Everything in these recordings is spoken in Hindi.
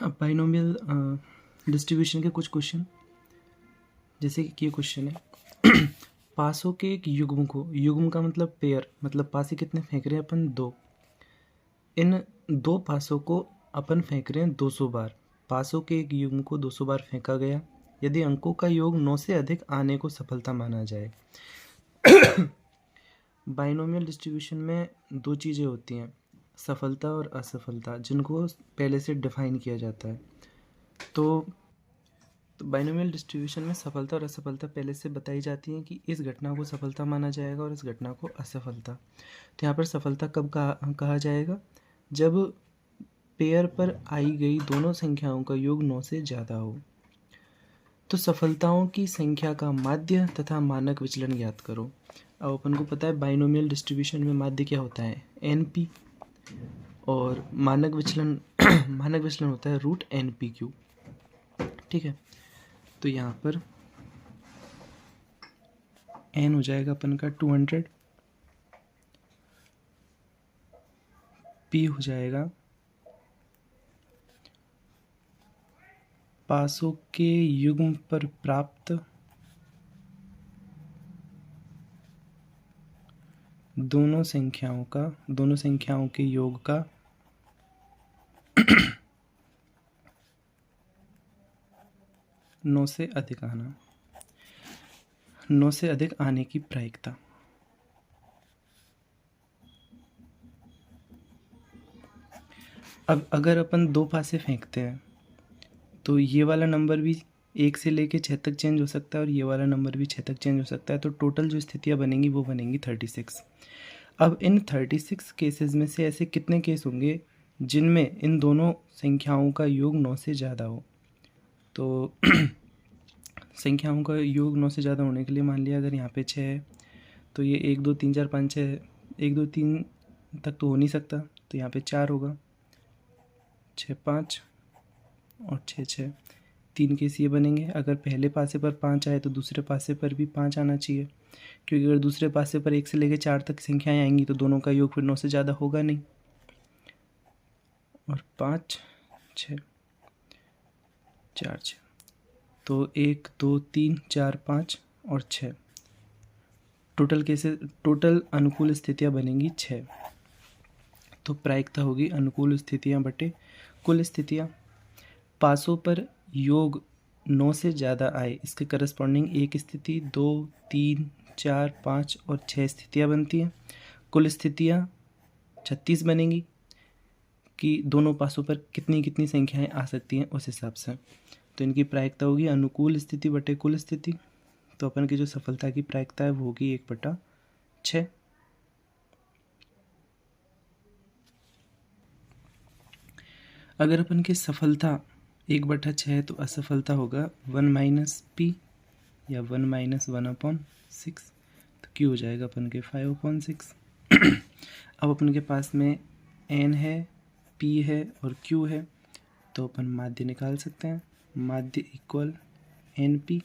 बाइनोमियल डिस्ट्रीब्यूशन के कुछ क्वेश्चन, जैसे कि ये क्वेश्चन है पासों के एक युग्म को, युग्म का मतलब पेयर, मतलब पासे कितने फेंक रहे हैं अपन, 2। इन 2 पासों को अपन फेंक रहे हैं 200 बार। पासों के एक युग्म को 200 बार फेंका गया यदि अंकों का योग 9 से अधिक आने को सफलता माना जाए। बाइनोमियल डिस्ट्रीब्यूशन में 2 चीज़ें होती हैं, सफलता और असफलता, जिनको पहले से डिफाइन किया जाता है। तो बाइनोमियल डिस्ट्रीब्यूशन में सफलता और असफलता पहले से बताई जाती है कि इस घटना को सफलता माना जाएगा और इस घटना को असफलता। तो यहाँ पर सफलता कब कहा जाएगा, जब पेयर पर आई गई दोनों संख्याओं का योग 9 से ज़्यादा हो। तो सफलताओं की संख्या का माध्य तथा मानक विचलन ज्ञात करो। अब अपन को पता है बाइनोमियल डिस्ट्रीब्यूशन में माध्य क्या होता है, NP, और मानक विचलन मानक विचलन होता है √NPQ। ठीक है, तो यहाँ पर n हो जाएगा अपन का 200, p हो जाएगा पासों के युग्म पर प्राप्त दोनों संख्याओं के योग का नौ से अधिक आने की प्रायिकता। अब अगर अपन 2 पासे फेंकते हैं तो ये वाला नंबर भी 1 से लेके 6 तक चेंज हो सकता है और ये वाला नंबर भी 6 तक चेंज हो सकता है। तो टोटल जो स्थितियाँ बनेंगी वो बनेंगी 36। अब इन 36 केसेस में से ऐसे कितने केस होंगे जिनमें इन दोनों संख्याओं का योग 9 से ज़्यादा हो। तो संख्याओं का योग 9 से ज़्यादा होने के लिए मान लिया अगर यहाँ पे 6 है तो ये 1 2 3 4 5 6 है, 1 2 3 तक तो हो नहीं सकता, तो यहाँ पे 4 होगा, 6 5 और 6 6, 3 केस ये बनेंगे। अगर पहले पासे पर 5 आए तो दूसरे पासे पर भी 5 आना चाहिए, क्योंकि अगर दूसरे पासे पर 1 से लेकर 4 तक संख्याएं आएंगी तो दोनों का योग फिर 9 से ज़्यादा होगा नहीं। और 5 6 4 6, तो 1 2 3 4 5 और 6, टोटल अनुकूल स्थितियाँ बनेंगी 6। तो प्रायिकता होगी अनुकूल स्थितियाँ बटे कुल स्थितियाँ। पासों पर योग 9 से ज़्यादा आए, इसके करस्पॉन्डिंग 1 स्थिति, 2 3 4 5 और 6 स्थितियाँ बनती हैं। कुल स्थितियाँ 36 बनेंगी कि दोनों पासों पर कितनी कितनी संख्याएं आ सकती हैं उस हिसाब से। तो इनकी प्रायिकता होगी अनुकूल स्थिति बटे कुल स्थिति। तो अपन की जो सफलता की प्रायिकता है वो होगी 1/6। अगर अपन की सफलता 1/6 है तो असफलता होगा 1 - p या 1 - 1/6। तो q हो जाएगा अपन के 5/6। अब अपन के पास में n है, p है और q है, तो अपन माध्य निकाल सकते हैं। माध्य इक्वल NP,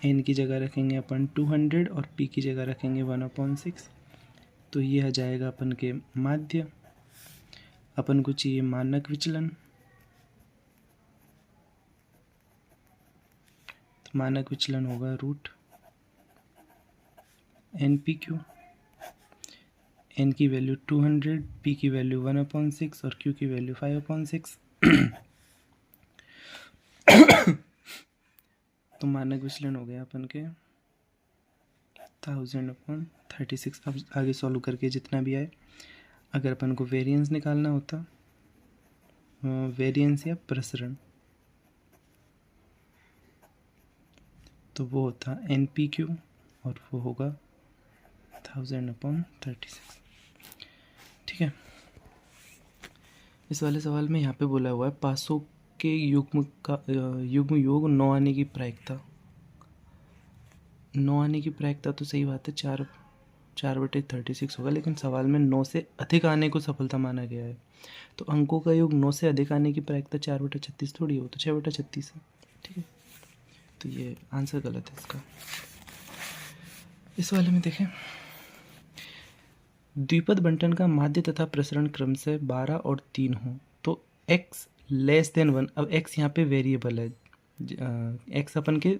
n की जगह रखेंगे अपन 200 और p की जगह रखेंगे 1/6। तो ये आ जाएगा अपन के माध्य। अपन को चाहिए मानक विचलन, तो मानक विचलन होगा √NPQ। n की वैल्यू 200, p की वैल्यू 1/6 और q की वैल्यू 5/6। तो मानक विचलन हो गया अपन के 1000/36। अब आगे सॉल्व करके जितना भी आए, अगर अपन को वेरिएंस निकालना होता, वेरिएंस या प्रसरण, तो वो होता NPQ और वो होगा 1000/36। ठीक है, इस वाले सवाल में यहाँ पे बोला हुआ है पासों के युग्म योग 9 आने की प्रायिकता। 9 आने की प्रायिकता तो सही बात है, 4/36 होगा, लेकिन सवाल में 9 से अधिक आने को सफलता माना गया है। तो अंकों का योग 9 से अधिक आने की प्रायिकता 4/36 थोड़ी हो, तो 6/36 है। ठीक है, तो ये आंसर गलत है इसका। इस वाले में देखें, द्विपद बंटन का माध्य तथा प्रसरण क्रम से 12 और 3 हो तो x लेस देन 1। अब x यहाँ पे वेरिएबल है, x अपन के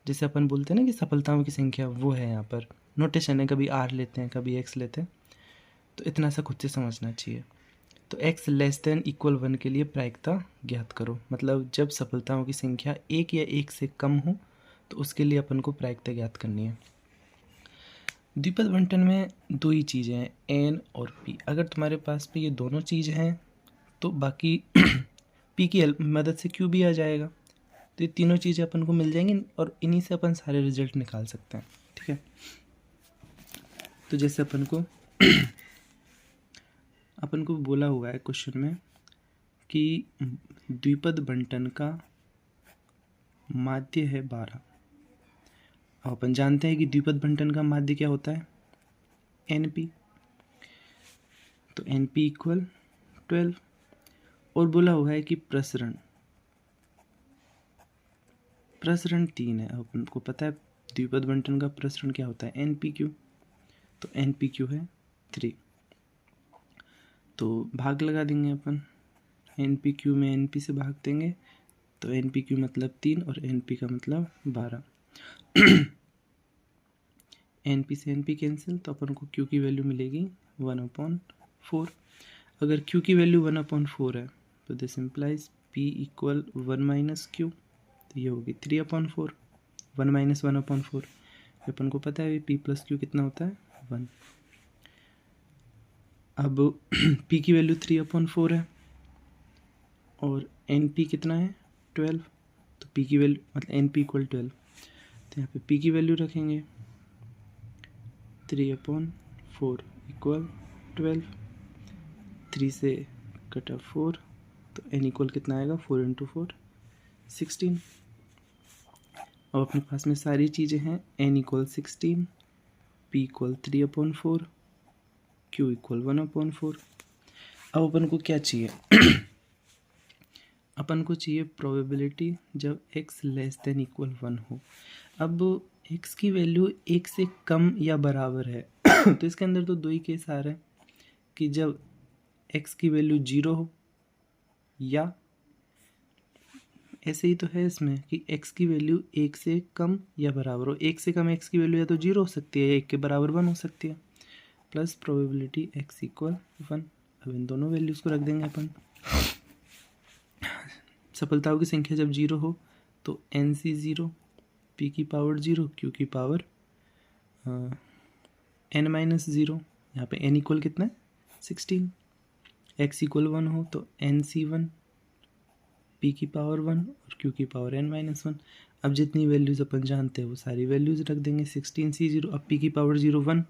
जैसे अपन बोलते हैं ना कि सफलताओं की संख्या, वो है यहाँ पर नोटेशन है, कभी r लेते हैं कभी x लेते हैं, तो इतना सा खुद से समझना चाहिए। तो x लेस देन इक्वल 1 के लिए प्रायिकता ज्ञात करो, मतलब जब सफलताओं की संख्या 1 या 1 से कम हो तो उसके लिए अपन को प्रायिकता ज्ञात करनी है। द्विपद बंटन में दो ही चीज़ें हैं, n और p। अगर तुम्हारे पास पे ये दोनों चीज़ हैं तो बाकी p की मदद से q भी आ जाएगा। तो ये तीनों चीज़ें अपन को मिल जाएंगी और इन्हीं से अपन सारे रिजल्ट निकाल सकते हैं। ठीक है, तो जैसे अपन को बोला हुआ है क्वेश्चन में कि द्विपद बंटन का माध्य है 12। अब अपन जानते हैं कि द्विपद बंटन का माध्य क्या होता है, NP। तो NP इक्वल 12। और बोला हुआ है कि प्रसरण 3 है। अब अपन को पता है द्विपद बंटन का प्रसरण क्या होता है, NPQ। तो NPQ है 3। तो भाग लगा देंगे अपन, NPQ में NP से भाग देंगे तो NPQ मतलब 3 और NP का मतलब 12। NP से NP कैंसिल, तो अपन को Q की वैल्यू मिलेगी 1/4। अगर Q की वैल्यू 1/4 है तो this implies P equal 1 minus Q, तो ये होगी 3/4। 1 माइनस 1/4 अपन को पता है P प्लस Q कितना होता है, 1। अब P की वैल्यू 3/4 है और NP कितना है, 12। तो P की वैल्यू मतलब NP इक्वल 12, तो यहाँ पे P की वैल्यू रखेंगे 3/4 इक्वल 12। 3 से कटा 4, तो n इक्वल कितना आएगा, 4 × 4 16। अब अपने पास में सारी चीज़ें हैं, n equal 16, p equal 3/4, q equal 1/4। अब अपन को क्या चाहिए अपन को चाहिए प्रोबेबिलिटी जब x लेस देन इक्वल 1 हो। अब x की वैल्यू 1 से कम या बराबर है तो इसके अंदर तो दो ही केस आ रहे हैं कि जब x की वैल्यू 0 हो, या ऐसे ही तो है इसमें कि x की वैल्यू 1 से कम या बराबर हो। 1 से कम x की वैल्यू या तो 0 हो सकती है या 1 के बराबर 1 हो सकती है, प्लस प्रोबेबिलिटी x इक्वल 1। अब इन दोनों वैल्यूज़ को रख देंगे अपन। सफलताओं की संख्या जब 0 हो तो NC 0, p की पावर 0, q की पावर n-0। यहाँ पे n इक्वल कितना है, 16। x इक्वल 1 हो तो NC 1, p की पावर 1 और q की पावर n-1। अब जितनी वैल्यूज़ अपन जानते हैं वो सारी वैल्यूज़ रख देंगे। 16C 0, अब p की पावर 0 1।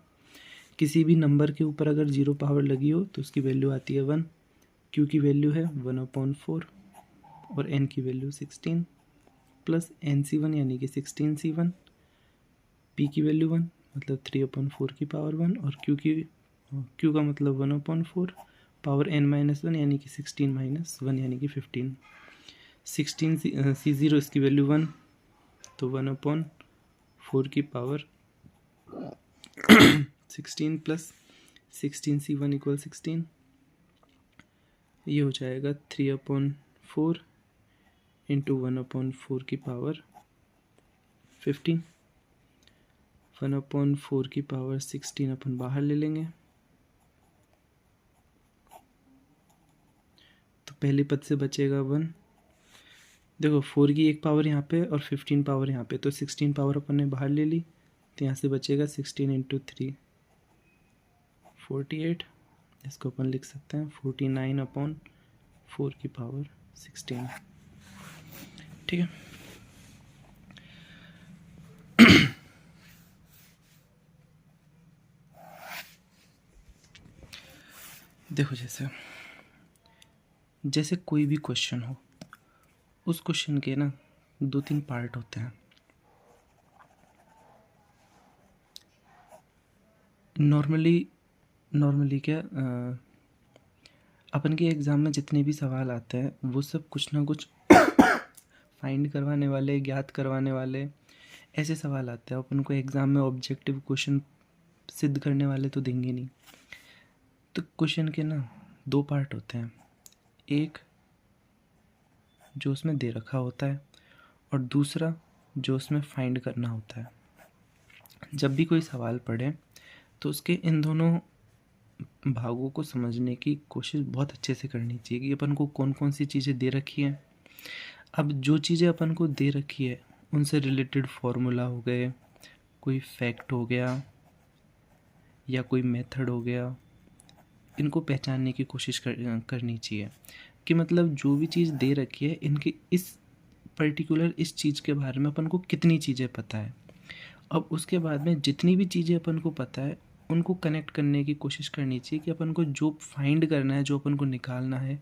किसी भी नंबर के ऊपर अगर 0 पावर लगी हो तो उसकी वैल्यू आती है 1। q की वैल्यू है 1/4 और n की वैल्यू 16 प्लस NC1 यानी कि 16C1, p की वैल्यू 1 मतलब 3/4 की पावर 1 और q का मतलब 1/4 पावर n-1 यानी कि 16 - 1 यानी कि 15। 16C0 इसकी वैल्यू 1, तो 1/4 की पावर 16 प्लस 16C1 इक्वल 16। ये हो जाएगा 3/4 इंटू 1/4 की पावर 15। 1/4 की पावर 16 अपन बाहर ले लेंगे तो पहले पद से बचेगा 1। देखो 4 की एक पावर यहाँ पे और 15 पावर यहाँ पे, तो 16 पावर अपन ने बाहर ले ली, तो यहाँ से बचेगा 16 × 3 48। इसको अपन लिख सकते हैं 49/4 की पावर 16। ठीक है, देखो जैसे कोई भी क्वेश्चन हो, उस क्वेश्चन के ना 2-3 पार्ट होते हैं। नॉर्मली क्या अपन के एग्ज़ाम में जितने भी सवाल आते हैं वो सब कुछ ना कुछ फाइंड करवाने वाले, ज्ञात करवाने वाले ऐसे सवाल आते हैं। अपन को एग्ज़ाम में ऑब्जेक्टिव क्वेश्चन सिद्ध करने वाले तो देंगे नहीं। तो क्वेश्चन के ना 2 पार्ट होते हैं, एक जो उसमें दे रखा होता है और दूसरा जो उसमें फाइंड करना होता है। जब भी कोई सवाल पढ़े तो उसके इन दोनों भागों को समझने की कोशिश बहुत अच्छे से करनी चाहिए कि अपन को कौन कौन सी चीज़ें दे रखी हैं। अब जो चीज़ें अपन को दे रखी है उनसे रिलेटेड फॉर्मूला हो गए, कोई फैक्ट हो गया या कोई मेथड हो गया, इनको पहचानने की कोशिश करनी चाहिए कि मतलब जो भी चीज़ दे रखी है इनकी इस पर्टिकुलर इस चीज़ के बारे में अपन को कितनी चीज़ें पता है। अब उसके बाद में जितनी भी चीज़ें अपन को पता है उनको कनेक्ट करने की कोशिश करनी चाहिए कि अपन को जो फाइंड करना है, जो अपन को निकालना है,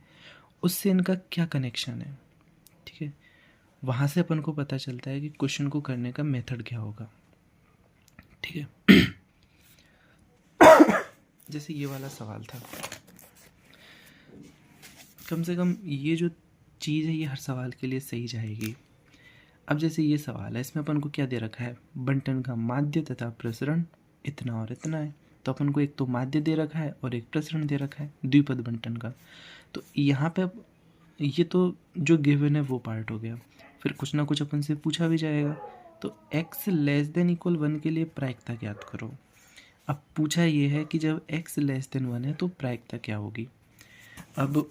उससे इनका क्या कनेक्शन है। ठीक है, वहाँ से अपन को पता चलता है कि क्वेश्चन को करने का मेथड क्या होगा। ठीक है, जैसे ये वाला सवाल था, कम से कम ये जो चीज़ है ये हर सवाल के लिए सही जाएगी। अब जैसे ये सवाल है, इसमें अपन को क्या दे रखा है, बंटन का माध्य तथा प्रसरण इतना और इतना है। तो अपन को एक तो माध्य दे रखा है और एक प्रसरण दे रखा है द्विपद बंटन का। तो यहाँ पे अब ये तो जो गिवन है वो पार्ट हो गया, फिर कुछ ना कुछ अपन से पूछा भी जाएगा। तो x लेस देन इक्वल 1 के लिए प्रायिकता ज्ञात करो। अब पूछा ये है कि जब x लेस देन 1 है तो प्रायिकता क्या होगी। अब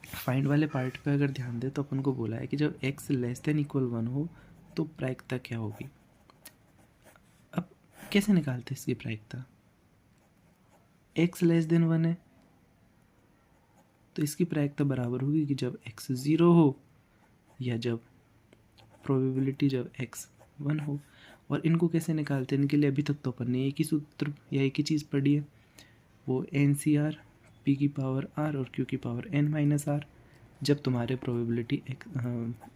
फाइंड वाले पार्ट पे अगर ध्यान दे तो अपन को बोला है कि जब x लेस देन इक्वल 1 हो तो प्रायिकता क्या होगी। अब कैसे निकालते इसकी प्रायिकता, x लेस देन 1 है तो इसकी प्रायिकता बराबर होगी कि जब x 0 हो या जब प्रोबेबिलिटी जब x 1 हो। और इनको कैसे निकालते हैं, इनके लिए अभी तक तो अपन ने एक ही सूत्र या एक ही चीज़ पढ़ी है, वो NCR p की पावर r और q की पावर n माइनस r। जब तुम्हारे प्रोबेबिलिटी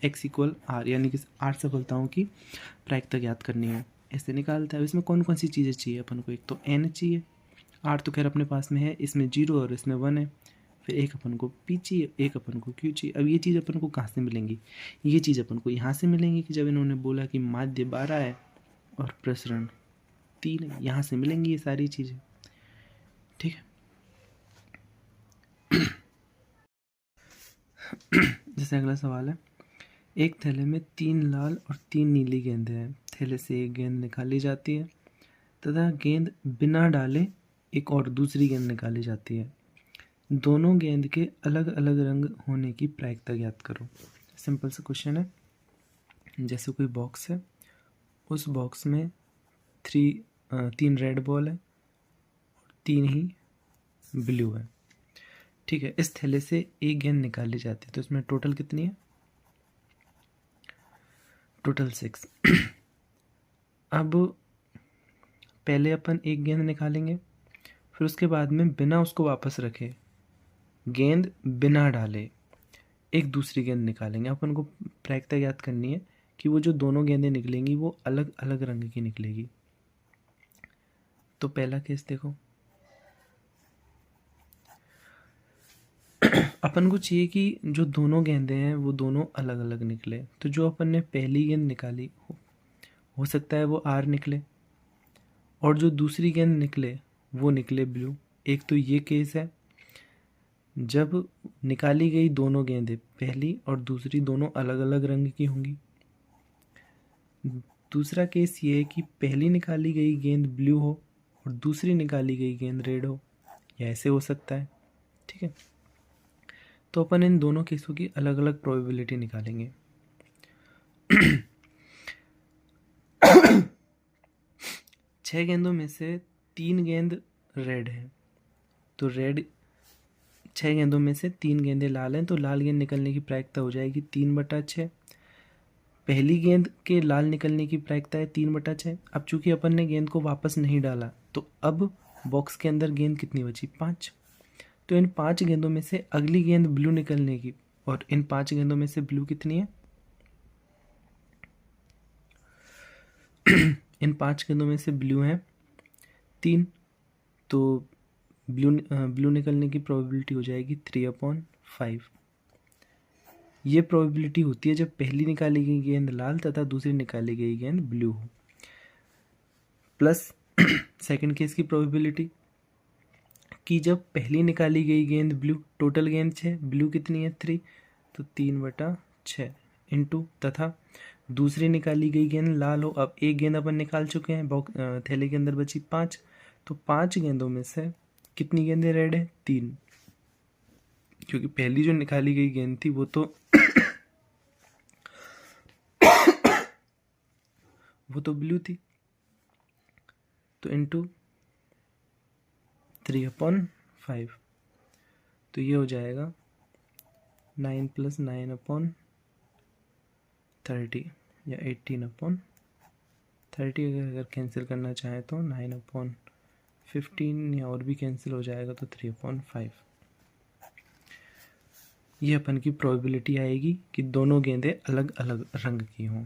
x इक्वल r यानी कि 8 सफलताओं की प्रायिकता ज्ञात करनी है, ऐसे निकालता है। इसमें कौन कौन सी चीज़ें चाहिए अपन को, एक तो n चाहिए, r तो खैर अपने पास में है, इसमें 0 और इसमें 1 है, फिर एक अपन को p चाहिए, एक अपन को q चाहिए। अब ये चीज़ अपन को कहाँ से मिलेंगी, ये चीज़ अपन को यहाँ से मिलेंगी कि जब इन्होंने बोला कि माध्य 12 है और प्रसरण 3 है, यहाँ से मिलेंगी ये सारी चीज़ें। ठीक है, जैसे अगला सवाल है, एक थैले में 3 लाल और 3 नीली गेंदें हैं। थैले से एक गेंद निकाली जाती है तथा गेंद बिना डाले एक और दूसरी गेंद निकाली जाती है। दोनों गेंद के अलग अलग रंग होने की प्रायिकता ज्ञात करो। सिंपल सा क्वेश्चन है, जैसे कोई बॉक्स है, उस बॉक्स में 3 रेड बॉल है और 3 ही ब्लू है। ठीक है, इस थैले से एक गेंद निकाली जाती है तो इसमें टोटल कितनी है, टोटल 6। अब पहले अपन एक गेंद निकालेंगे, फिर उसके बाद में बिना उसको वापस रखे गेंद बिना डाले एक दूसरी गेंद निकालेंगे। अपन को प्रायिकता याद करनी है कि वो जो दोनों गेंदें निकलेंगी वो अलग अलग रंग की निकलेगी। तो पहला केस देखो, अपन को चाहिए कि जो दोनों गेंदें हैं वो दोनों अलग अलग निकले। तो जो अपन ने पहली गेंद निकाली हो सकता है वो आर निकले और जो दूसरी गेंद निकले वो निकले ब्लू। एक तो ये केस है जब निकाली गई दोनों गेंदें पहली और दूसरी दोनों अलग अलग रंग की होंगी। दूसरा केस ये है कि पहली निकाली गई गेंद ब्लू हो और दूसरी निकाली गई गेंद रेड हो, या ऐसे हो सकता है। ठीक है, तो अपन इन दोनों केसों की अलग अलग प्रोबेबिलिटी निकालेंगे। 6 गेंदों में से 3 गेंद रेड है, तो रेड 6 गेंदों में से 3 गेंदें लाल हैं, तो लाल गेंद निकलने की प्रायिकता हो जाएगी 3/6। पहली गेंद के लाल निकलने की प्रायिकता है 3/6। अब चूंकि अपन ने गेंद को वापस नहीं डाला तो अब बॉक्स के अंदर गेंद कितनी बची, 5। तो इन 5 गेंदों में से अगली गेंद ब्लू निकलने की, और इन 5 गेंदों में से ब्लू कितनी है, इन 5 गेंदों में से ब्लू है 3, तो ब्लू निकलने की प्रोबेबिलिटी हो जाएगी 3/5। ये प्रोबेबिलिटी होती है जब पहली निकाली गई गेंद लाल तथा दूसरी निकाली गई गेंद ब्लू हो, प्लस सेकंड केस की प्रोबेबिलिटी कि जब पहली निकाली गई गेंद ब्लू, टोटल गेंद 6, ब्लू कितनी है 3, तो 3/6 इंटू, तथा दूसरी निकाली गई गेंद लाल हो। अब एक गेंद अपन निकाल चुके हैं, थैले के अंदर बची 5, तो 5 गेंदों में से कितनी गेंदें रेड है? 3, क्योंकि पहली जो निकाली गई गेंद थी वो तो वो तो ब्लू थी। तो इंटू 3/5, तो ये हो जाएगा 9 + 9/30 या 18/30। अगर कैंसिल करना चाहें तो 9/15 या और भी कैंसिल हो जाएगा, तो 3/5। ये अपन की प्रोबेबिलिटी आएगी कि दोनों गेंदें अलग अलग रंग की हों।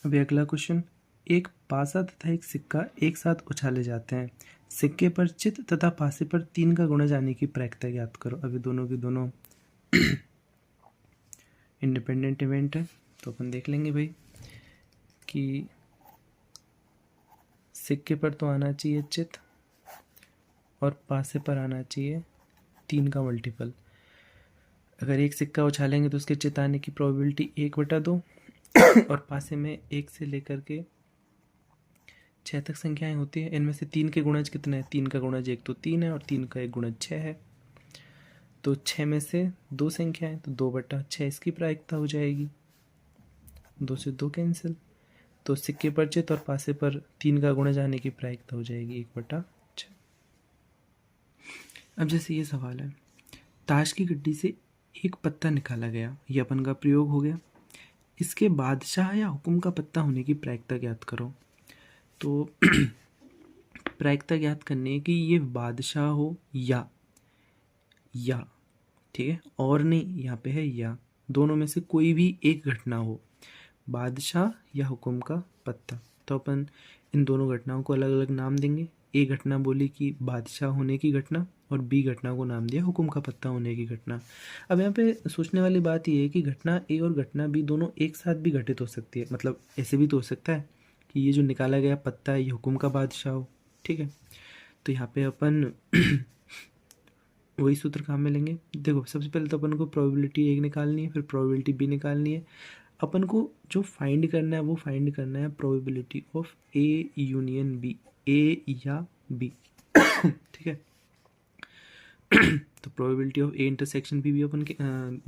अभी अगला क्वेश्चन, एक पासा तथा एक सिक्का एक साथ उछाले जाते हैं। सिक्के पर चित तथा पासे पर 3 का गुणज आने की प्रायिकता ज्ञात करो। अभी दोनों की दोनों इंडिपेंडेंट इवेंट है, तो अपन देख लेंगे भाई कि सिक्के पर तो आना चाहिए चित और पासे पर आना चाहिए 3 का मल्टीपल। अगर एक सिक्का उछालेंगे तो उसके चित आने की प्रोबेबिलिटी 1/2 और पासे में 1 से लेकर के 6 तक संख्याएं होती है। इनमें से 3 के गुणज कितने हैं? 3 का गुणज 1 तो 3 है और 3 का एक गुणज 6 है। तो 6 में से 2 संख्याएं, तो 2/6 इसकी प्रायिकता हो जाएगी। 2 से 2 कैंसिल, तो सिक्के पर चित और पासे पर 3 का गुणज आने की प्रायिकता हो जाएगी 1/6। अब जैसे ये सवाल है, ताश की गड्डी से एक पत्ता निकाला गया, ये अपन का प्रयोग हो गया। इसके बादशाह या हुक्म का पत्ता होने की प्रायिकता ज्ञात करो। तो प्रायिकता ज्ञात करने की, ये बादशाह हो या ठीक है, और नहीं यहाँ पे है या, दोनों में से कोई भी एक घटना हो, बादशाह या हुक्म का पत्ता। तो अपन इन दोनों घटनाओं को अलग अलग नाम देंगे। ए घटना बोली कि बादशाह होने की घटना, और बी घटना को नाम दिया हुक्म का पत्ता होने की घटना। अब यहाँ पे सोचने वाली बात ये है कि घटना ए और घटना बी दोनों एक साथ भी घटित हो सकती है। मतलब ऐसे भी तो हो सकता है कि ये जो निकाला गया पत्ता है ये हुक्म का बादशाह हो, ठीक है। तो यहाँ पे अपन वही सूत्र काम में लेंगे। देखो, सबसे पहले तो अपन को प्रोबेबिलिटी एक निकालनी है, फिर प्रोबेबिलिटी बी निकालनी है। अपन को जो फाइंड करना है वो फाइंड करना है probability of A union B, A या बी, ठीक है। तो probability of A intersection B भी अपन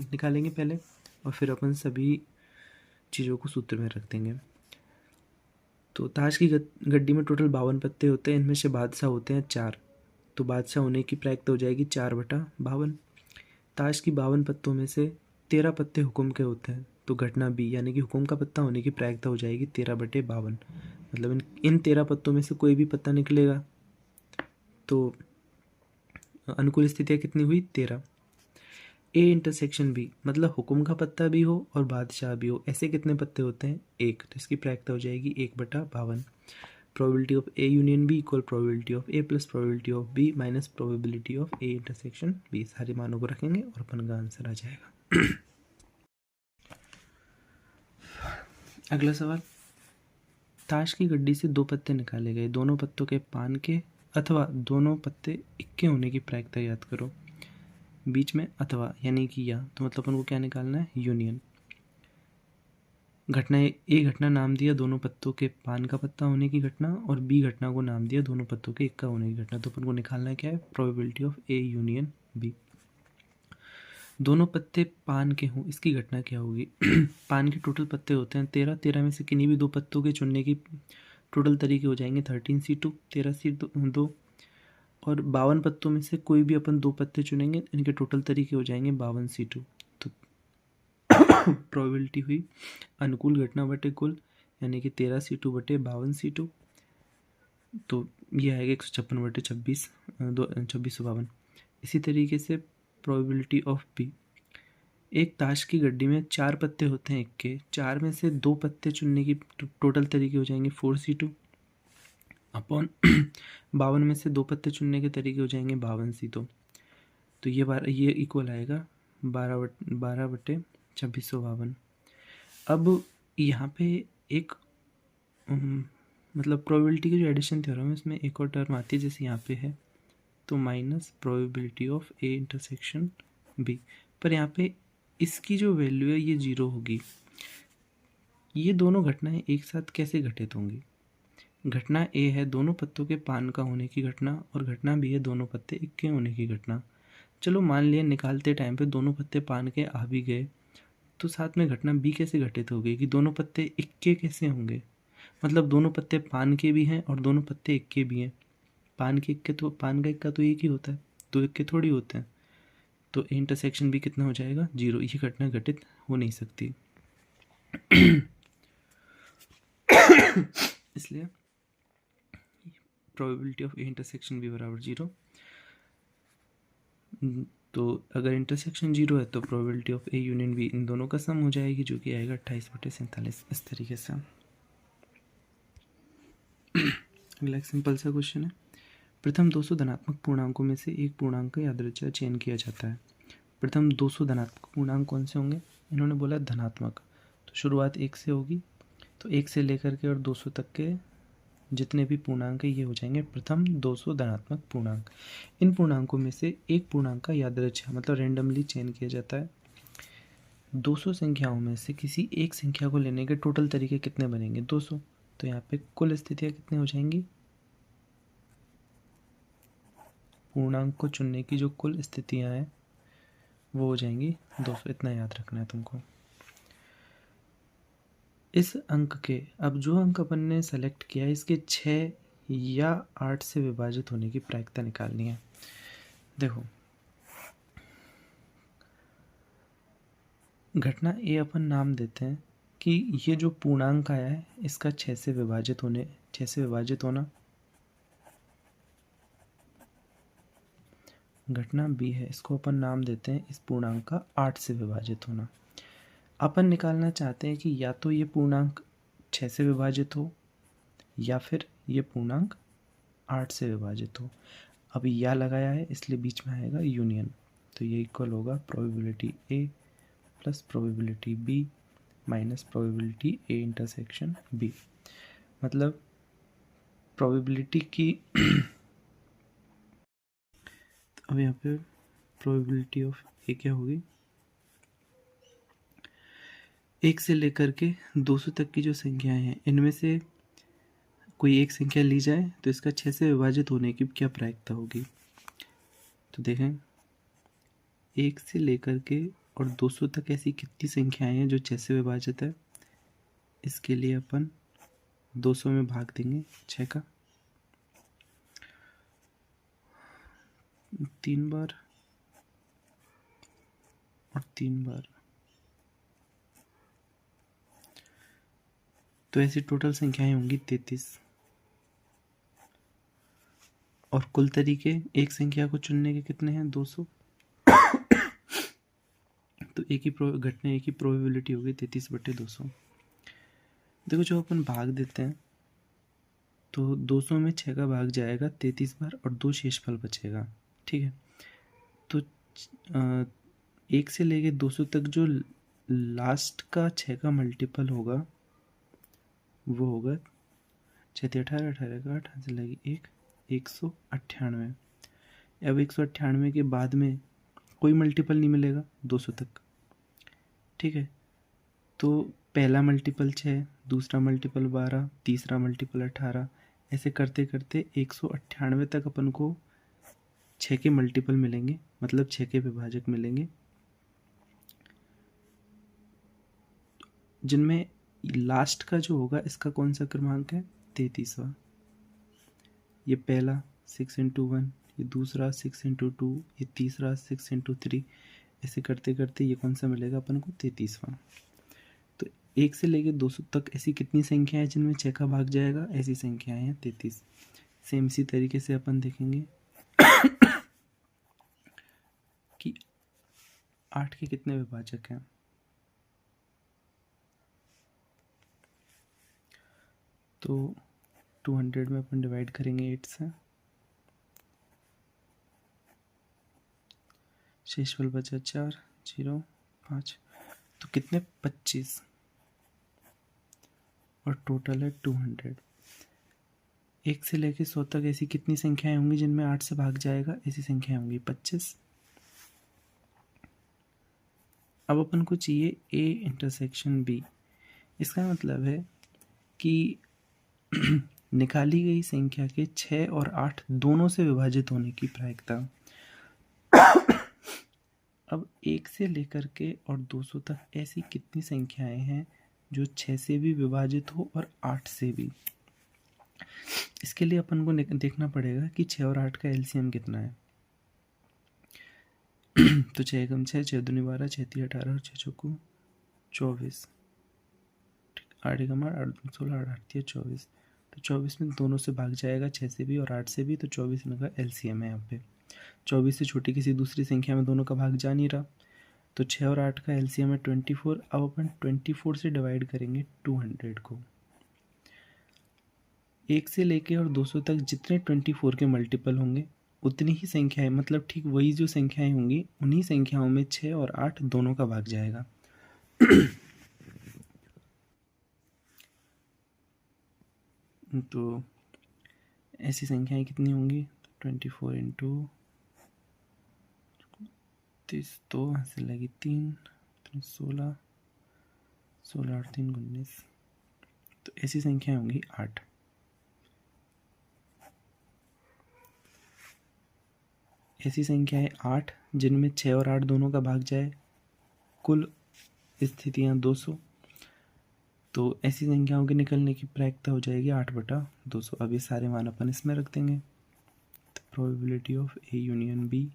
निकालेंगे पहले, और फिर अपन सभी चीज़ों को सूत्र में रख देंगे। तो ताश की गड्डी में टोटल 52 पत्ते होते हैं, इनमें से बादशाह होते हैं 4, तो बादशाह होने की प्रायिकता हो जाएगी 4/52। ताश की 52 पत्तों में से 13 पत्ते हुक्म के होते हैं, तो घटना बी यानी कि हुक्म का पत्ता होने की प्रायिकता हो जाएगी 13/52। मतलब इन 13 पत्तों में से कोई भी पत्ता निकलेगा, तो अनुकूल स्थितियाँ कितनी हुई? 13। ए इंटरसेक्शन बी, मतलब हुक्म का पत्ता भी हो और बादशाह भी हो, ऐसे कितने पत्ते होते हैं? 1, तो इसकी प्रायिकता हो जाएगी 1/52। Probability of A union B equal probability of A plus probability of B minus probability of A intersection B. सारे मानों को रखेंगे और अपन का आंसर आ जाएगा। अगला सवाल, ताश की गड्डी से 2 पत्ते निकाले गए, दोनों पत्तों के पान के अथवा दोनों पत्ते इक्के होने की प्रायिकता याद करो। बीच में अथवा यानी कि या, तो मतलब अपन को क्या निकालना है? यूनियन। घटना ए घटना नाम दिया दोनों पत्तों के पान का पत्ता होने की घटना, और बी घटना को नाम दिया दोनों पत्तों के इक्का होने की घटना। तो अपन को निकालना है क्या है? Probability of A union B. दोनों पत्ते पान के हों, इसकी घटना क्या होगी? पान के टोटल पत्ते होते हैं 13, 13 में से किन्हीं भी 2 पत्तों के चुनने की टोटल तरीके हो जाएंगे 13C2, 13C2, और 52 पत्तों में से कोई भी अपन 2 पत्ते चुनेंगे, इनके टोटल तरीके हो जाएंगे 52C2। तो प्रोबेबिलिटी हुई अनुकूल घटना बटे कुल, यानी कि 13C2 बटे 52C2, तो ये आएगा 156/26, 2652। इसी तरीके से प्रोबेबिलिटी ऑफ बी, एक ताश की गड्डी में 4 पत्ते होते हैं, 1 के 4 में से 2 पत्ते चुनने की टोटल तरीके हो जाएंगे 4C2 अपॉन 52 में से 2 पत्ते चुनने के तरीके हो जाएंगे 52C2। तो ये इक्वल आएगा 12/2652। अब यहाँ पे एक मतलब प्रोबेबिलिटी की जो एडिशन थ्योरम है उसमें एक और टर्म आती है, जैसे यहाँ पे है, तो minus probability of A intersection B. पर यहाँ पे इसकी जो वैल्यू है ये 0 होगी। ये दोनों घटनाएं एक साथ कैसे घटित होंगी? घटना ए है दोनों पत्तों के पान का होने की घटना, और घटना बी है दोनों पत्ते इक्के होने की घटना। चलो मान लिया निकालते टाइम पे दोनों पत्ते पान के आ भी गए, तो साथ में घटना बी कैसे घटित हो गई कि दोनों पत्ते इक्के कैसे होंगे? मतलब दोनों पत्ते पान के भी हैं और दोनों पत्ते इक्के भी हैं। पान के इक्के तो पान का इक्का तो एक ही होता है, दो इक्के थोड़ी होते हैं। तो इंटरसेक्शन भी कितना हो जाएगा? 0। ये घटना घटित हो नहीं सकती। इसलिए probability of A intersection B बराबर 0। तो अगर इंटरसेक्शन 0 है तो probability of A union B इन दोनों का सम हो जाएगी, जो कि आएगा 28/47 इस तरीके से। अगला एक सिंपल सा क्वेश्चन है। प्रथम 200 धनात्मक पूर्णांकों में से एक पूर्णांक का यादृच्छिक चयन किया जाता है। प्रथम 200 धनात्मक पूर्णांक कौन से होंगे? इन्होंने बोला धनात्मक, तो शुरुआत 1 से होगी। तो 1 से लेकर के और 200 तक के जितने भी पूर्णांक है ये हो जाएंगे प्रथम 200 धनात्मक पूर्णांक। इन पूर्णांकों में से एक पूर्णांक का यादृच्छिक मतलब रेंडमली चयन किया जाता है। 200 संख्याओं में से किसी एक संख्या को लेने के टोटल तरीके कितने बनेंगे? 200। तो यहाँ पे कुल स्थितियाँ कितनी हो जाएंगी? पूर्णांक को चुनने की जो कुल स्थितियाँ हैं वो हो जाएंगी 200। इतना याद रखना है तुमको। इस अंक के अब जो अंक अपन ने सेलेक्ट किया है इसके 6 या 8 से विभाजित होने की प्रायिकता निकालनी है। देखो घटना ए अपन नाम देते हैं कि ये जो पूर्णांक आया है इसका 6 से विभाजित होना। घटना बी है, इसको अपन नाम देते हैं इस पूर्णांक का 8 से विभाजित होना। अपन निकालना चाहते हैं कि या तो ये पूर्णांक 6 से विभाजित हो या फिर ये पूर्णांक 8 से विभाजित हो। अब या लगाया है इसलिए बीच में आएगा यूनियन, तो ये इक्वल होगा probability A plus probability B minus probability A intersection B. मतलब प्रोबेबिलिटी की अब यहाँ पे प्रोबेबिलिटी ऑफ ए क्या होगी? 1 से लेकर के 200 तक की जो संख्याएं हैं इनमें से कोई एक संख्या ली जाए तो इसका 6 से विभाजित होने की क्या प्रायिकता होगी? तो देखें 1 से लेकर के और 200 तक ऐसी कितनी संख्याएं हैं जो 6 से विभाजित है? इसके लिए अपन 200 में भाग देंगे 6 का 3 बार और 3 बार, तो ऐसी टोटल संख्याएं होंगी 33। और कुल तरीके एक संख्या को चुनने के कितने हैं? 200। तो एक ही प्रोबेबिलिटी होगी 33/200। देखो जो अपन भाग देते हैं तो 200 में 6 का भाग जाएगा 33 बार और 2 शेषफल बचेगा। ठीक है, तो 1 से लेके 200 तक जो लास्ट का 6 का मल्टीपल होगा वो होगा 6 18 18 का 8 से लगी 198। अब 198 के बाद में कोई मल्टीपल नहीं मिलेगा 200 तक। ठीक है, तो पहला मल्टीपल 6, दूसरा मल्टीपल 12, तीसरा मल्टीपल 18, ऐसे करते करते 198 तक अपन को 6 के मल्टीपल मिलेंगे, मतलब 6 के विभाजक मिलेंगे, जिनमें लास्ट का जो होगा इसका कौन सा क्रमांक है? 33वां। ये पहला 6 × 1, ये दूसरा 6 × 2, ये तीसरा 6 × 3, ऐसे करते करते ये कौन सा मिलेगा अपन को? 33वां। तो 1 से लेकर 200 तक ऐसी कितनी संख्या है जिनमें 6 का भाग जाएगा? ऐसी संख्याएं हैं 33। सेम इसी तरीके से अपन देखेंगे कि 8 के कितने विभाजक हैं। तो 200 में अपन डिवाइड करेंगे 8 से, शेषफल बचा 4 0 5, तो कितने? 25 और टोटल है 200। 1 से लेके 100 तक ऐसी कितनी संख्याएं होंगी जिनमें 8 से भाग जाएगा? ऐसी संख्याएं होंगी 25। अब अपन को चाहिए ए इंटरसेक्शन बी। इसका मतलब है कि निकाली गई संख्या के 6 और 8 दोनों से विभाजित होने की प्रायिकता। अब 1 से लेकर के और 200 तक ऐसी कितनी संख्याएं हैं जो 6 से भी विभाजित हो और 8 से भी। इसके लिए अपन को देखना पड़ेगा कि 6 और 8 का एलसीएम कितना है। तो 6 एकम 6, 6 दूनी 12, 6 तीन 18 और 6 चौको 24, 8 एकम 8, 8 दूनी 16, 8 8 24। तो 24 में दोनों से भाग जाएगा, 6 से भी और 8 से भी। तो 24 इनका एलसीएम है यहाँ पे। 24 से छोटी किसी दूसरी संख्या में दोनों का भाग जा नहीं रहा, तो 6 और 8 का एलसीएम है 24। अब अपन 24 से डिवाइड करेंगे 200 को। 1 से लेके और 200 तक जितने 24 के मल्टीपल होंगे उतनी ही संख्याएं, मतलब ठीक वही जो संख्याएं होंगी उन्हीं संख्याओं में 6 और 8 दोनों का भाग जाएगा। तो ऐसी संख्याएं कितनी होंगी? 24 इंटू 30, तो यहाँ से लगी 3, 16, 16 8 3 19। तो ऐसी संख्याएं होंगी 8। ऐसी संख्याएं 8 जिनमें 6 और 8 दोनों का भाग जाए। कुल स्थितियां 200। तो ऐसी संख्याओं के निकलने की प्रायिकता हो जाएगी 8/200। अब ये सारे मान अपन इसमें रख देंगे। तो probability of A union B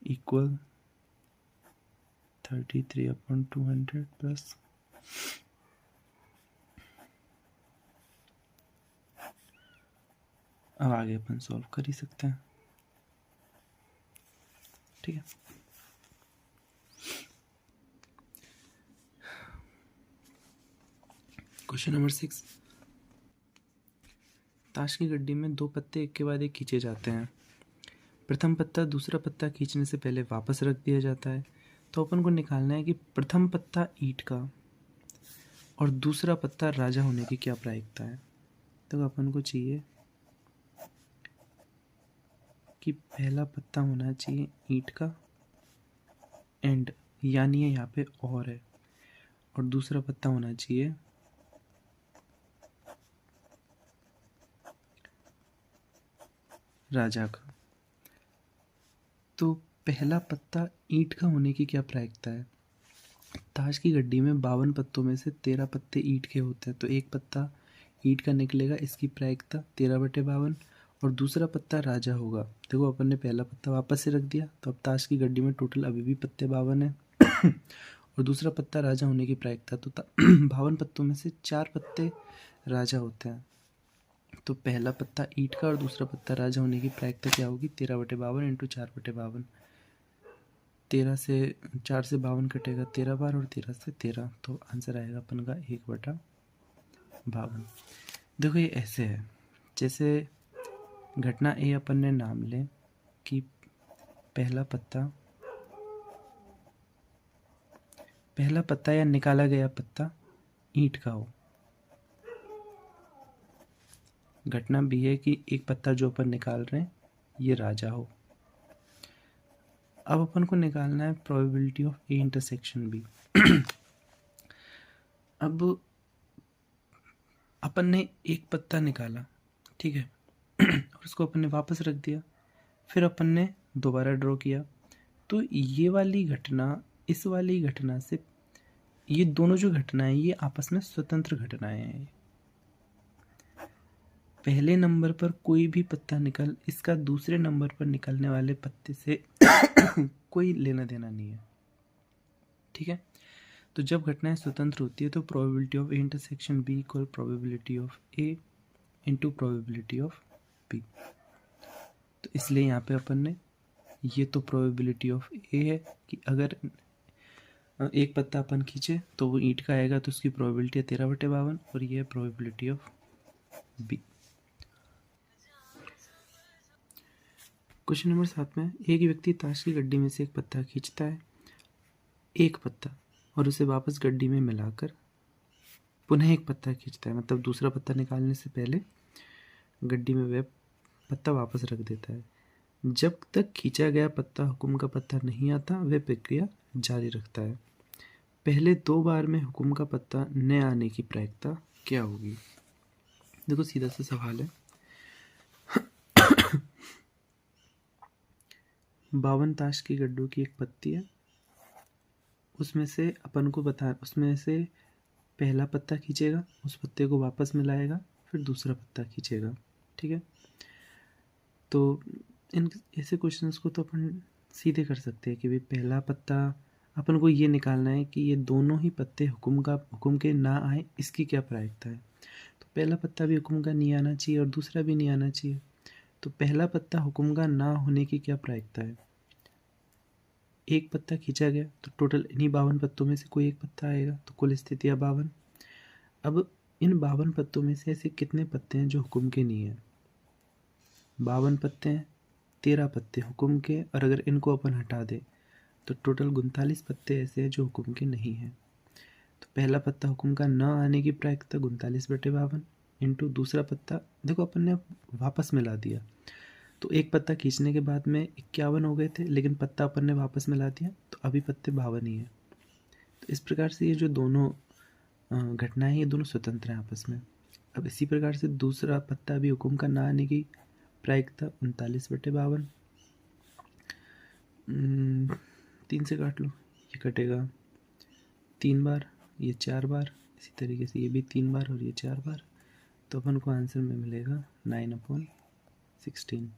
equal 33/200 plus अब आगे अपन सॉल्व कर ही सकते हैं। ठीक है। Question number 6। ताश की गड्डी में 2 पत्ते एक के बाद एक खींचे जाते हैं। प्रथम पत्ता दूसरा पत्ता खींचने से पहले वापस रख दिया जाता है। तो अपन को निकालना है कि प्रथम पत्ता ईंट का और दूसरा पत्ता राजा होने की क्या प्रायिकता है। तो अपन को चाहिए कि पहला पत्ता होना चाहिए ईंट का एंड, यानी यहाँ पे और है, और दूसरा पत्ता होना चाहिए राजा का। तो पहला पत्ता ईंट का होने की क्या प्रायिकता है? ताश की गड्डी में 52 पत्तों में से 13 पत्ते ईंट के होते हैं। तो एक पत्ता ईंट का निकलेगा, इसकी प्रायिकता 13/52, और दूसरा पत्ता राजा होगा। देखो अपन ने पहला पत्ता वापस से रख दिया, तो अब ताश की गड्डी में टोटल अभी भी पत्ते 52 है। और दूसरा पत्ता राजा होने की प्रायिकता, तो 52 पत्तों में से 4 पत्ते राजा होते हैं। तो पहला पत्ता ईंट का और दूसरा पत्ता राजा होने की प्रायिकता क्या होगी? 13/52 इंटू 4/52। 13 से 4 से 52 कटेगा 13 बार, और 13 से 13, तो आंसर आएगा अपन का 1/52। देखो ये ऐसे है, जैसे घटना ए अपन ने नाम ले कि पहला पत्ता या निकाला गया पत्ता ईंट का हो। घटना बी है कि एक पत्ता जो अपन निकाल रहे हैं ये राजा हो। अब अपन को निकालना है probability of A intersection B. अब अपन ने एक पत्ता निकाला, ठीक है, और उसको अपन ने वापस रख दिया। फिर अपन ने दोबारा ड्रॉ किया। तो ये वाली घटना इस वाली घटना से, ये दोनों जो घटनाएं ये आपस में स्वतंत्र घटनाएं हैं। पहले नंबर पर कोई भी पत्ता निकल, इसका दूसरे नंबर पर निकलने वाले पत्ते से कोई लेना देना नहीं है। ठीक है। तो जब घटनाएं स्वतंत्र होती है तो probability of A intersection B equal probability of A into probability of B. तो इसलिए यहाँ पे अपन ने ये तो प्रोबेबिलिटी ऑफ ए है कि अगर एक पत्ता अपन खींचे तो वो ईंट का आएगा, तो उसकी प्रोबेबिलिटी है 13/52, और ये है probability of B. Question number 7 में एक व्यक्ति ताश की गड्डी में से एक पत्ता खींचता है, एक पत्ता, और उसे वापस गड्डी में मिलाकर पुनः एक पत्ता खींचता है, मतलब दूसरा पत्ता निकालने से पहले गड्डी में वह पत्ता वापस रख देता है। जब तक खींचा गया पत्ता हुक्म का पत्ता नहीं आता वह प्रक्रिया जारी रखता है। पहले 2 बार में हुक्म का पत्ता न आने की प्रायिकता क्या होगी? देखो सीधा सा सवाल है। 52 ताश की गड्ढों की एक पत्ती है, उसमें से पहला पत्ता खींचेगा, उस पत्ते को वापस मिलाएगा, फिर दूसरा पत्ता खींचेगा। ठीक है, तो इन ऐसे क्वेश्चंस को तो अपन सीधे कर सकते हैं कि भाई पहला पत्ता, अपन को ये निकालना है कि ये दोनों ही पत्ते हुक्म के ना आए, इसकी क्या प्रायिकता है। तो पहला पत्ता भी हुक्म का नहीं आना चाहिए और दूसरा भी नहीं आना चाहिए, तो पहला पत्ता हुक्म का ना होने की क्या प्रायिकता है। एक पत्ता खींचा गया तो टोटल इन्हीं 52 पत्तों में से कोई एक पत्ता आएगा, तो कुल स्थितियाँ 52। अब इन 52 पत्तों में से ऐसे कितने पत्ते हैं जो हुक्म के नहीं हैं? 52 पत्ते हैं, 13 पत्ते हुक्म के, और अगर इनको अपन हटा दें तो टोटल 39 पत्ते ऐसे हैं जो हुक्म के नहीं हैं। तो पहला पत्ता हुक्म का न आने की प्रायिकता 39/52 इंटू दूसरा पत्ता, देखो अपन ने वापस मिला दिया, तो एक पत्ता खींचने के बाद में 51 हो गए थे, लेकिन पत्ता अपन ने वापस मिला दिया तो अभी पत्ते 52 ही हैं। तो इस प्रकार से ये जो दोनों घटनाएं, ये दोनों स्वतंत्र हैं आपस में। अब इसी प्रकार से दूसरा पत्ता भी हुक्म का ना आने की प्रायिकता 39/52, 3 से काट लो, ये कटेगा 3 बार, ये 4 बार, इसी तरीके से ये भी 3 बार और ये 4 बार, तो अपन को आंसर में मिलेगा 9/16।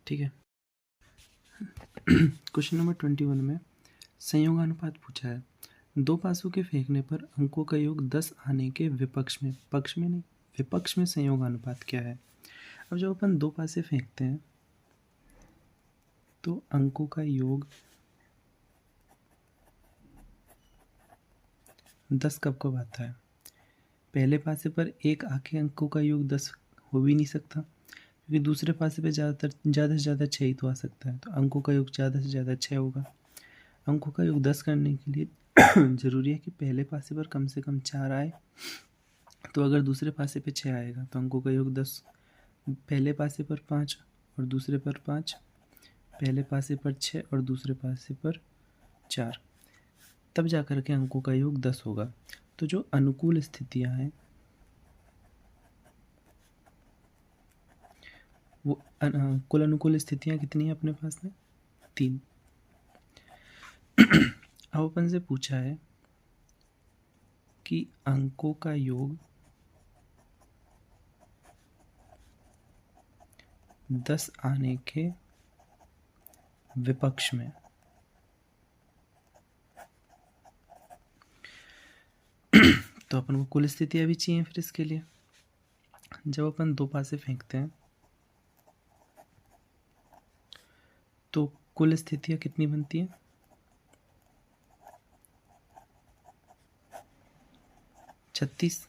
ठीक है। क्वेश्चन नंबर 21 में संयोगानुपात पूछा है। 2 पासों के फेंकने पर अंकों का योग 10 आने के विपक्ष में, पक्ष में नहीं, विपक्ष में संयोगानुपात क्या है। अब जब अपन 2 पासे फेंकते हैं तो अंकों का योग 10 कब आता है। पहले पासे पर एक आके अंकों का योग 10 हो भी नहीं सकता, क्योंकि दूसरे पासे पे ज़्यादा से ज़्यादा 6 ही तो आ सकता है, तो अंकों का योग ज़्यादा से ज़्यादा 6 होगा। अंकों का योग 10 करने के लिए ज़रूरी है कि पहले पासे पर कम से कम 4 आए, तो अगर दूसरे पासे पे 6 आएगा तो अंकों का योग 10। पहले पासे पर 5 और दूसरे पर 5, पहले पासे पर 6 और दूसरे पासे पर 4, तब जा कर के अंकों का योग 10 होगा। तो जो अनुकूल स्थितियां हैं वो कुल अनुकूल स्थितियां कितनी हैं अपने पास में? 3। अब अपन से पूछा है कि अंकों का योग 10 आने के विपक्ष में, तो अपन को कुल स्थितियां भी चाहिए फिर इसके लिए। जब अपन 2 पासे फेंकते हैं तो कुल स्थितियां कितनी बनती हैं? 36।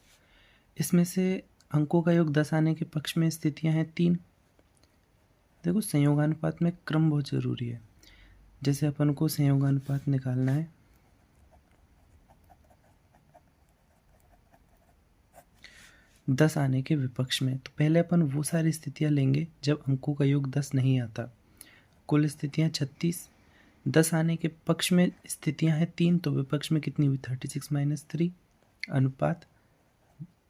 इसमें से अंकों का योग 10 आने के पक्ष में स्थितियां हैं 3। देखो संयोगानुपात में क्रम बहुत ज़रूरी है। जैसे अपन को संयोगानुपात निकालना है, दस आने के विपक्ष में, तो पहले अपन वो सारी स्थितियां लेंगे जब अंकों का योग 10 नहीं आता। कुल स्थितियां 36, 10 आने के पक्ष में स्थितियां हैं 3, तो विपक्ष में कितनी हुई? 36 - 3 अनुपात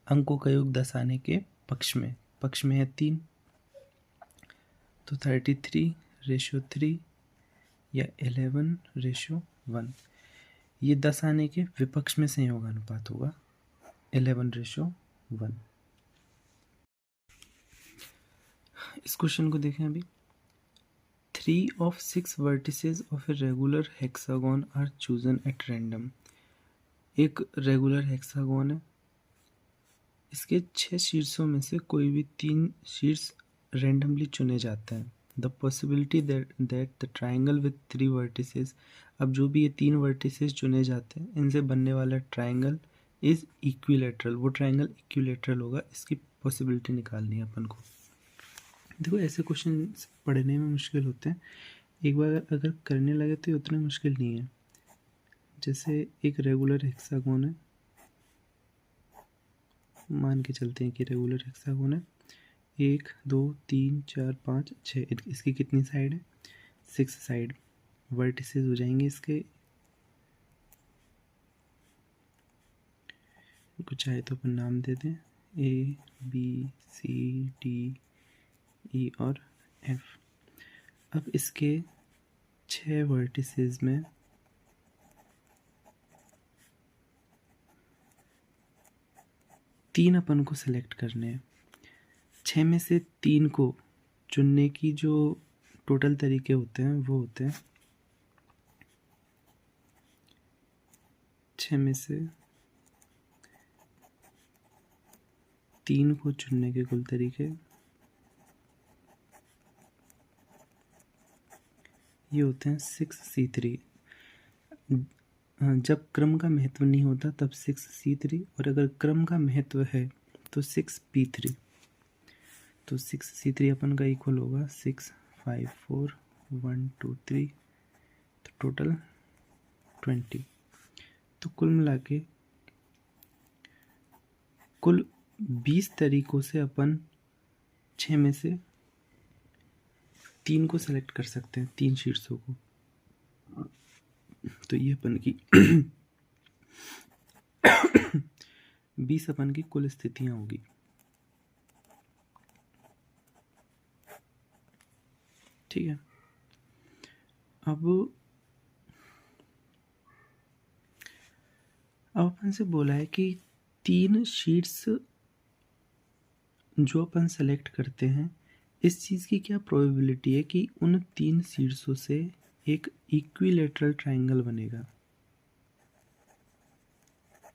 अंकों का योग 10 आने के पक्ष में है 3, तो 33/3 या 11/1, ये 10 आने के विपक्ष में संयोगानुपात होगा 11/1। इस क्वेश्चन को देखें अभी। 3 of 6 vertices of a regular hexagon are chosen at random। एक रेगुलर हेक्सागोन है, इसके 6 शीर्षों में से कोई भी 3 शीर्ष रेंडमली चुने जाते हैं। The possibility that the triangle with 3 vertices, अब जो भी ये 3 वर्टिसेस चुने जाते हैं इनसे बनने वाला ट्राइंगल इज इक्विलेटरल, वो ट्राइंगल इक्विलेटरल होगा, इसकी पॉसिबिलिटी निकालनी है अपन को। देखो ऐसे क्वेश्चन पढ़ने में मुश्किल होते हैं, एक बार अगर करने लगे तो ये उतने मुश्किल नहीं है। जैसे एक रेगुलर हेक्सागोन है, मान के चलते हैं कि रेगुलर हेक्सागोन है, 1 2 3 4 5 6, इसकी कितनी साइड है? 6 साइड। वर्टिसेस हो जाएंगे इसके कुछ चाहे तो अपन नाम दे दें A B C D E और F। अब इसके 6 वर्टिसेस में तीन अपन को सेलेक्ट करने हैं। 6 में से 3 को चुनने की जो टोटल तरीके होते हैं वो होते हैं 6 में से 3 को चुनने के कुल तरीके ये होते हैं 6C3। जब क्रम का महत्व नहीं होता तब 6C3, और अगर क्रम का महत्व है तो 6P3। तो 6C3 अपन का इक्वल होगा 6 5 4 1 2 3, तो टोटल 20। तो कुल मिला के कुल 20 तरीकों से अपन 6 में से 3 को सेलेक्ट कर सकते हैं, 3 शीर्षों को। तो ये अपन की 20 अपन की कुल स्थितियां होगी। ठीक है। अब अपन से बोला है कि 3 शीट्स जो अपन सेलेक्ट करते हैं, इस चीज़ की क्या प्रोबेबिलिटी है कि उन 3 शीट्सों से एक इक्विलेटरल ट्रायंगल बनेगा।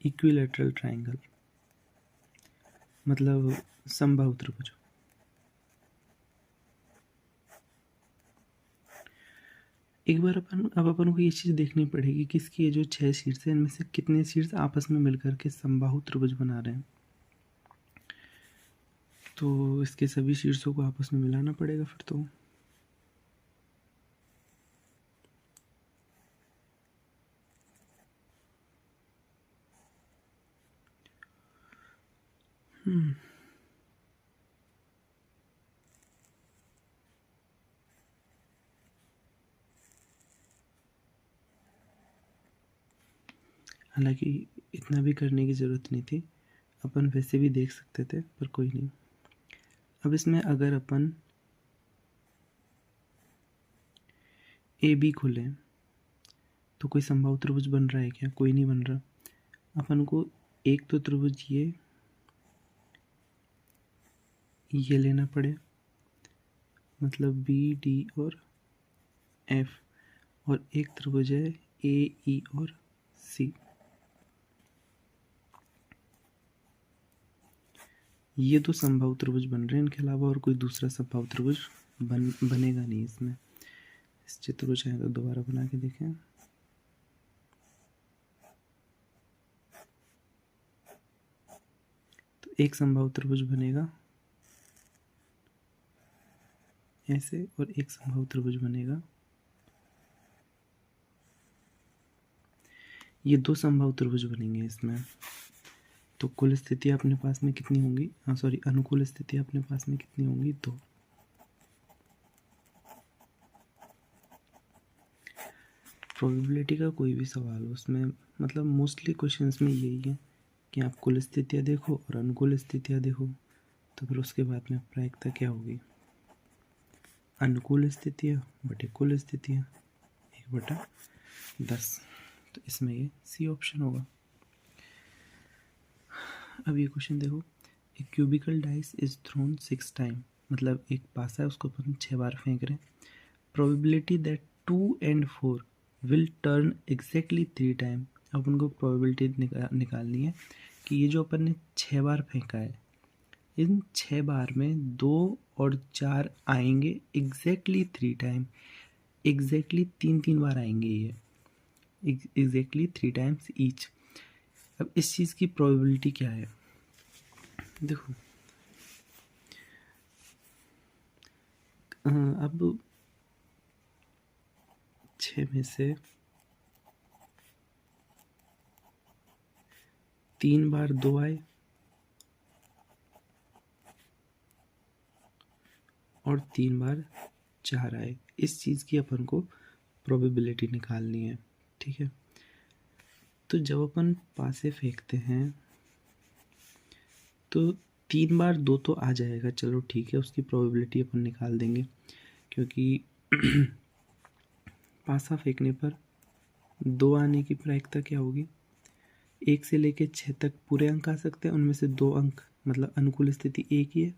इक्विलेटरल ट्रायंगल मतलब समबाहु त्रिभुज। एक बार अपन को ये चीज़ देखनी पड़ेगी कि इसकी ये जो 6 शीट्स हैं इनमें से कितने शीट्स आपस में मिलकर के समबाहु त्रिभुज बना रहे हैं। तो इसके सभी शीर्षों को आपस में मिलाना पड़ेगा फिर तो। हालांकि इतना भी करने की ज़रूरत नहीं थी, अपन वैसे भी देख सकते थे, पर कोई नहीं। अब इसमें अगर अपन ए बी खोलें तो कोई समबाहु त्रिभुज बन रहा है क्या? कोई नहीं बन रहा। अपन को एक तो त्रिभुज ये लेना पड़े, मतलब बी डी और एफ, और एक त्रिभुज है ए ई और सी। ये तो समबाहु त्रिभुज बन रहे हैं, इनके अलावा और कोई दूसरा समबाहु त्रिभुज बनेगा नहीं इसमें। इस चित्र को चाहे तो दोबारा बना के देखें। तो एक समबाहु त्रिभुज बनेगा ऐसे, और एक समबाहु त्रिभुज बनेगा, ये 2 समबाहु त्रिभुज बनेंगे इसमें। तो कुल स्थिति अपने पास में कितनी होंगी? अनुकूल स्थिति अपने पास में कितनी होंगी? 2। प्रोबेबिलिटी का कोई भी सवाल हो उसमें, मतलब मोस्टली क्वेश्चंस में यही है कि आप कुल स्थितियाँ देखो और अनुकूल स्थितियाँ देखो, तो फिर उसके बाद में प्रायिकता क्या होगी? अनुकूल स्थितियाँ बटे कुल स्थितियाँ 1/10। तो इसमें ये सी ऑप्शन होगा। अब ये क्वेश्चन देखो, a cubical dice is thrown 6 time, मतलब एक पासा है उसको अपन 6 बार फेंक रहे हैं। Probability that 2 and 4 will turn exactly 3 time. अब उनको प्रोबेबिलिटी निकालनी है कि ये जो अपन ने 6 बार फेंका है, इन 6 बार में 2 और 4 आएंगे एग्जैक्टली 3 टाइम। एग्जैक्टली 3 बार आएंगे ये, एग्जैक्टली 3 टाइम्स ईच। अब इस चीज़ की प्रोबेबिलिटी क्या है? देखो, अब 6 में से 3 बार 2 आए और 3 बार 4 आए, इस चीज़ की अपन को प्रोबेबिलिटी निकालनी है। ठीक है। तो जब अपन पासे फेंकते हैं तो 3 बार 2 तो आ जाएगा, चलो ठीक है, उसकी प्रोबेबिलिटी अपन निकाल देंगे, क्योंकि पासा फेंकने पर 2 आने की प्रायिकता क्या होगी, 1 से लेके 6 तक पूरे अंक आ सकते हैं, उनमें से 2 अंक मतलब अनुकूल स्थिति 1 ही है,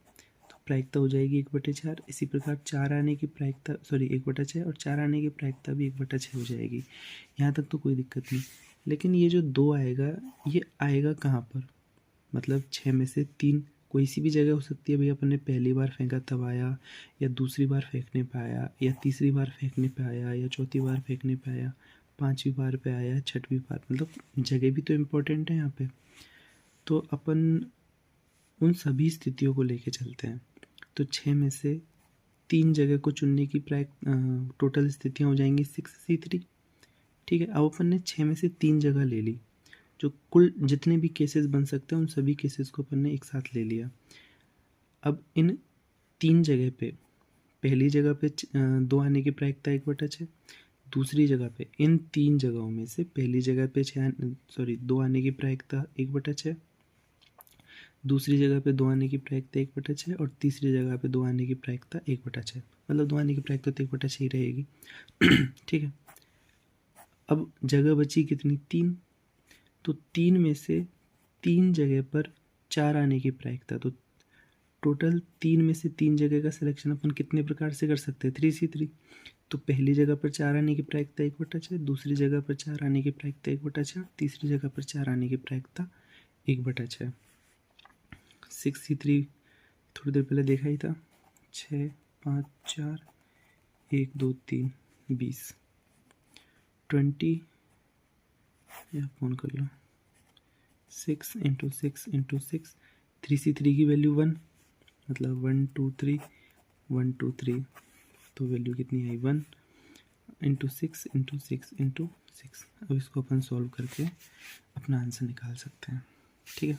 तो प्रायिकता हो जाएगी 1/4। इसी प्रकार 4 आने की प्रायिकता 1/6 और 4 आने की प्रायिकता भी 1/6 हो जाएगी। यहाँ तक तो कोई दिक्कत नहीं, लेकिन ये जो 2 आएगा ये आएगा कहाँ पर, मतलब 6 में से 3 कोई सी भी जगह हो सकती है भाई, अपन ने पहली बार फेंका तब आया, या दूसरी बार फेंकने पे आया, या तीसरी बार फेंकने पे आया, या चौथी बार फेंकने पे आया, 5वीं बार पे आया, 6वीं बार, मतलब जगह भी तो इम्पोर्टेंट है यहाँ पे। तो अपन उन सभी स्थितियों को लेके चलते हैं। तो 6 में से 3 जगह को चुनने की टोटल स्थितियाँ हो जाएंगी 6C3। ठीक है, अब अपन ने 6 में से 3 जगह ले ली, जो कुल जितने भी केसेस बन सकते हैं उन सभी केसेस को अपन ने एक साथ ले लिया। अब इन 3 जगह पे, पहली जगह पे 2 आने की प्रायिकता 1/6, दूसरी जगह पे इन 3 जगहों में से पहली जगह पे 2 आने की प्रायिकता 1/6, दूसरी जगह पे 2 आने की प्रायिकता 1/6 और तीसरी जगह पे 2 आने की प्रायिकता 1/6, मतलब 2 आने की प्रायिकता तो 1/6 ही रहेगी। ठीक है, अब जगह बची कितनी, 3, तो 3 में से 3 जगह पर 4 आने की प्रायिकता, तो टोटल 3 में से 3 जगह का सिलेक्शन अपन कितने प्रकार से कर सकते हैं, 3C3। तो पहली जगह पर 4 आने की प्रायिकता 1/6, दूसरी जगह पर 4 आने की प्रायिकता 1/6 और तीसरी जगह पर 4 आने की प्रायिकता 1/6। 6C3 थोड़ी देर पहले देखा ही था, 6, 5, 4, 1, 2, 3, 20, 20 या फोन कर लो, 6 × 6 × 6, 3C3 की वैल्यू 1, मतलब 1 2 3 1 2 3, तो वैल्यू कितनी आई 1 × 6 × 6 × 6। अब इसको अपन सॉल्व करके अपना आंसर निकाल सकते हैं। ठीक है।